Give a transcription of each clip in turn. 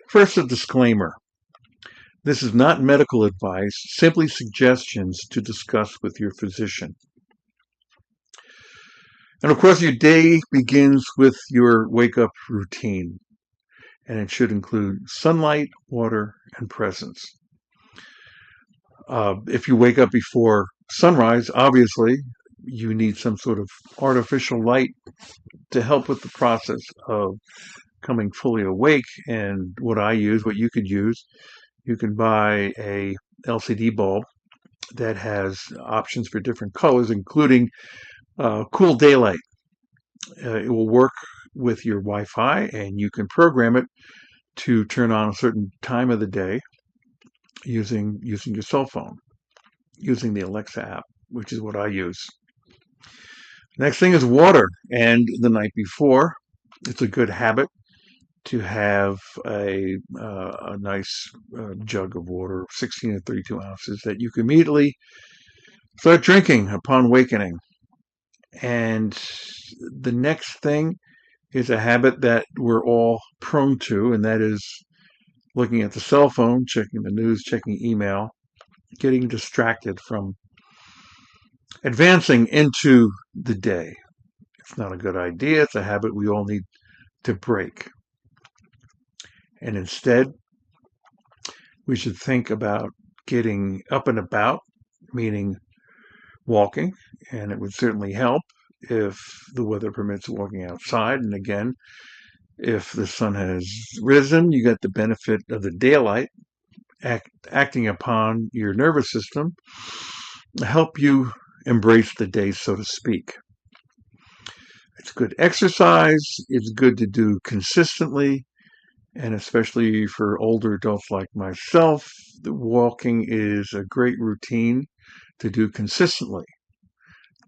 First, a disclaimer. This is not medical advice, simply suggestions to discuss with your physician. And of course, your day begins with your wake-up routine, and it should include sunlight, water, and presence. If you wake up before sunrise, obviously, you need some sort of artificial light to help with the process of coming fully awake. And what you could use, you can buy a LCD bulb that has options for different colors, including cool daylight. It will work with your Wi-Fi, and you can program it to turn on a certain time of the day using your cell phone, using the Alexa app, which is what I use. Next thing is water. And the night before, it's a good habit to have a nice jug of water, 16 to 32 ounces, that you can immediately start drinking upon awakening. And the next thing is a habit that we're all prone to, and that is looking at the cell phone, checking the news, checking email, getting distracted from advancing into the day. It's not a good idea. It's a habit we all need to break. And instead, we should think about getting up and about, meaning walking, and it would certainly help if the weather permits walking outside. And again, if the sun has risen, you get the benefit of the daylight acting upon your nervous system, help you embrace the day, so to speak. It's good exercise. It's good to do consistently. And especially for older adults like myself, the walking is a great routine to do consistently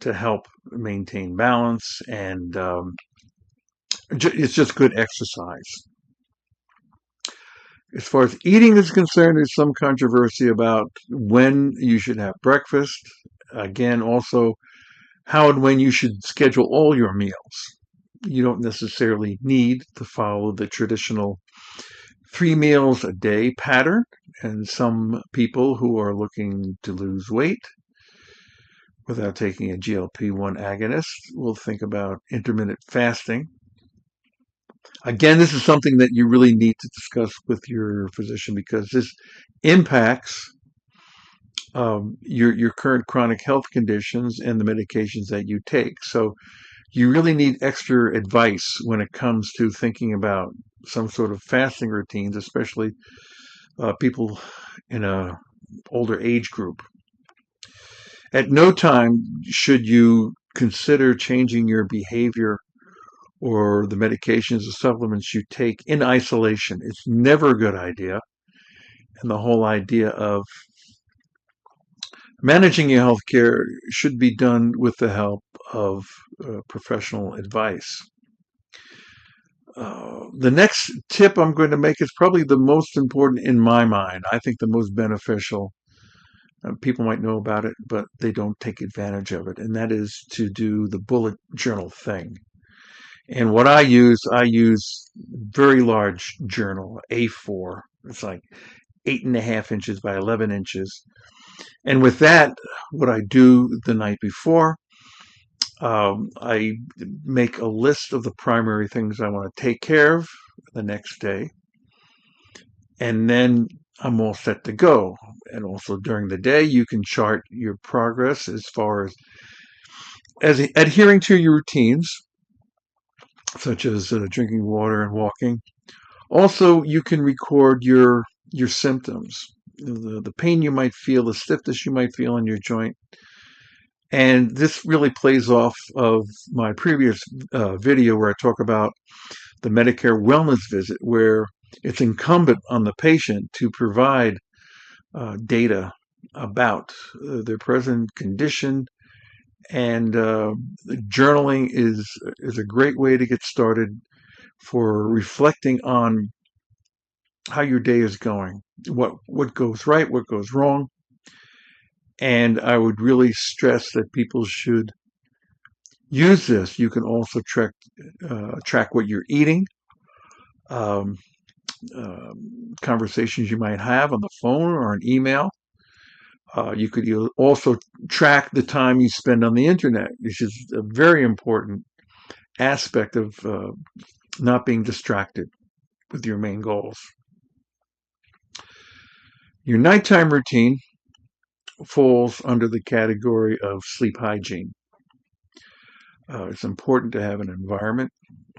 to help maintain balance, and it's just good exercise. As far as eating is concerned, there's some controversy about when you should have breakfast. Again, also how and when you should schedule all your meals. You don't necessarily need to follow the traditional 3 meals a day pattern, and some people who are looking to lose weight without taking a GLP-1 agonist will think about intermittent fasting. Again, this is something that you really need to discuss with your physician, because this impacts your current chronic health conditions and the medications that you take. So you really need extra advice when it comes to thinking about some sort of fasting routines, especially people in a older age group. At no time should you consider changing your behavior or the medications or supplements you take in isolation. It's never a good idea. And the whole idea of managing your health care should be done with the help of professional advice. The next tip I'm going to make is probably the most important in my mind. I think the most beneficial. People might know about it, but they don't take advantage of it. And that is to do the bullet journal thing. And what I use very large journal, A4. It's like 8.5 inches by 11 inches. And with that, what I do the night before, I make a list of the primary things I want to take care of the next day. And then I'm all set to go. And also during the day, you can chart your progress as far as adhering to your routines, such as drinking water and walking. Also, you can record your symptoms, the pain you might feel, the stiffness you might feel in your joint. And this really plays off of my previous video where I talk about the Medicare wellness visit, where it's incumbent on the patient to provide data about their present condition, and journaling is a great way to get started for reflecting on how your day is going, what goes right, what goes wrong. And I would really stress that people should use this. You can also track what you're eating. conversations you might have on the phone or an email. You could also track the time you spend on the internet, which is a very important aspect of not being distracted with your main goals. Your nighttime routine falls under the category of sleep hygiene. It's important to have an environment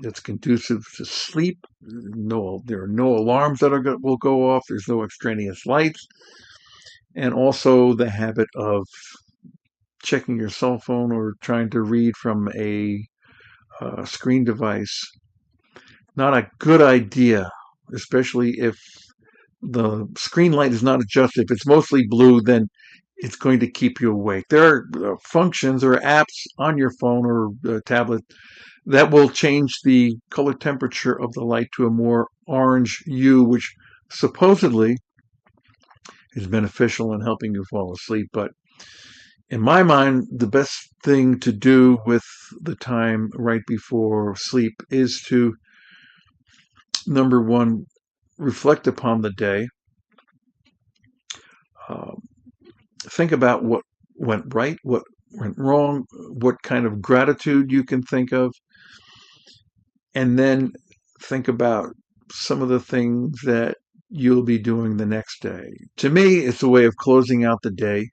that's conducive to sleep. There are no alarms that will go off. There's no extraneous lights. And also the habit of checking your cell phone or trying to read from a screen device. Not a good idea, especially if the screen light is not adjusted. If it's mostly blue, then it's going to keep you awake. There are functions or apps on your phone or tablet that will change the color temperature of the light to a more orange hue, which supposedly is beneficial in helping you fall asleep. But in my mind, the best thing to do with the time right before sleep is to, number one, reflect upon the day. Think about what went right, what went wrong, what kind of gratitude you can think of, and then think about some of the things that you'll be doing the next day. To me, it's a way of closing out the day,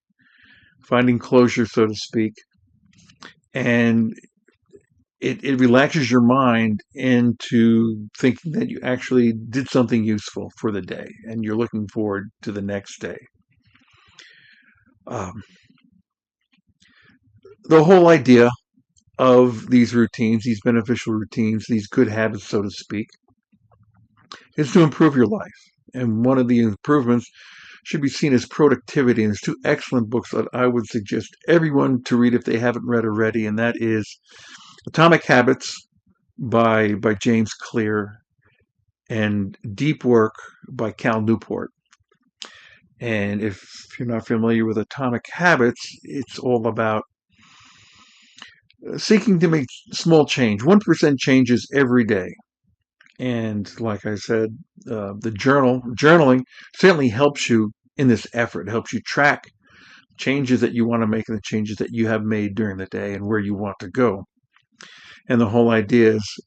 finding closure, so to speak, and it relaxes your mind into thinking that you actually did something useful for the day and you're looking forward to the next day. The whole idea of these routines, these beneficial routines, these good habits, so to speak, is to improve your life. And one of the improvements should be seen as productivity. And there's two excellent books that I would suggest everyone to read if they haven't read already, and that is Atomic Habits by James Clear and Deep Work by Cal Newport. And if you're not familiar with Atomic Habits, it's all about seeking to make small change, 1% changes every day. And like I said, the journaling certainly helps you in this effort. It helps you track changes that you want to make and the changes that you have made during the day and where you want to go. And the whole idea is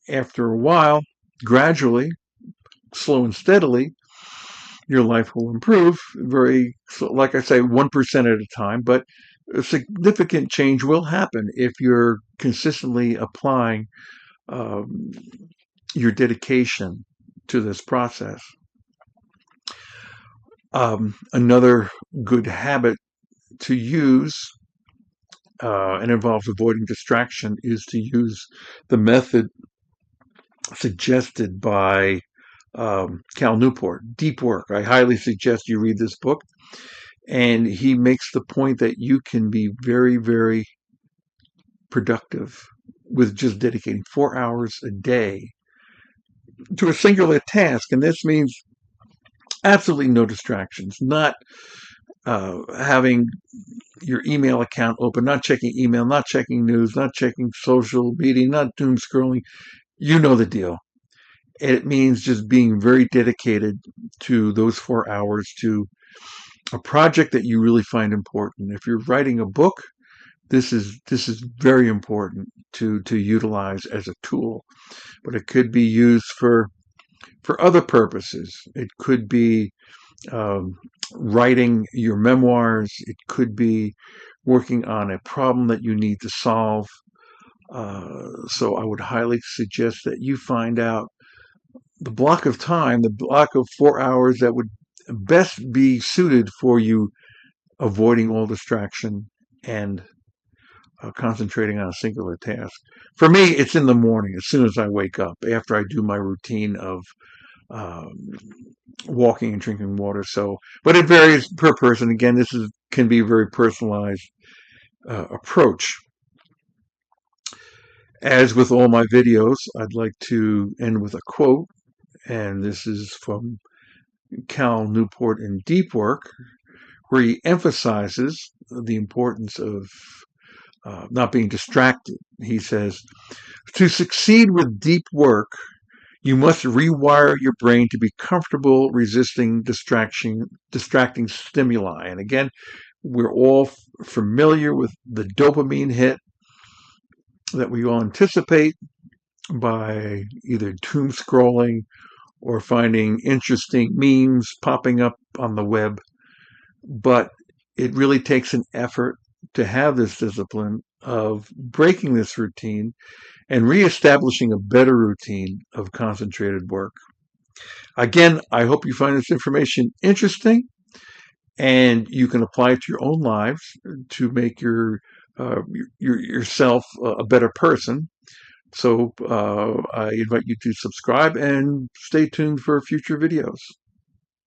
after a while, gradually, slow and steadily, your life will improve like I say, 1% at a time, but a significant change will happen if you're consistently applying your dedication to this process. Another good habit to use, and involves avoiding distraction, is to use the method suggested by Cal Newport, Deep Work. I highly suggest you read this book. And he makes the point that you can be very, very productive with just dedicating 4 hours a day to a singular task. And this means absolutely no distractions, not having your email account open, not checking email, not checking news, not checking social media, not doom scrolling. You know the deal. It means just being very dedicated to those 4 hours to a project that you really find important. If you're writing a book, this is very important to utilize as a tool, but it could be used for other purposes. It could be writing your memoirs. It could be working on a problem that you need to solve. So I would highly suggest that you find out the block of time, the block of 4 hours that would best be suited for you avoiding all distraction and concentrating on a singular task. For me, it's in the morning, as soon as I wake up, after I do my routine of walking and drinking water. So, but it varies per person. Again, this can be a very personalized approach. As with all my videos, I'd like to end with a quote, and this is from Cal Newport in Deep Work, where he emphasizes the importance of not being distracted. He says, to succeed with deep work, You must rewire your brain to be comfortable resisting distracting stimuli. And again, we're all familiar with the dopamine hit that we all anticipate by either doom scrolling or finding interesting memes popping up on the web. But it really takes an effort to have this discipline of breaking this routine and reestablishing a better routine of concentrated work. Again, I hope you find this information interesting and you can apply it to your own lives to make yourself a better person. So I invite you to subscribe and stay tuned for future videos.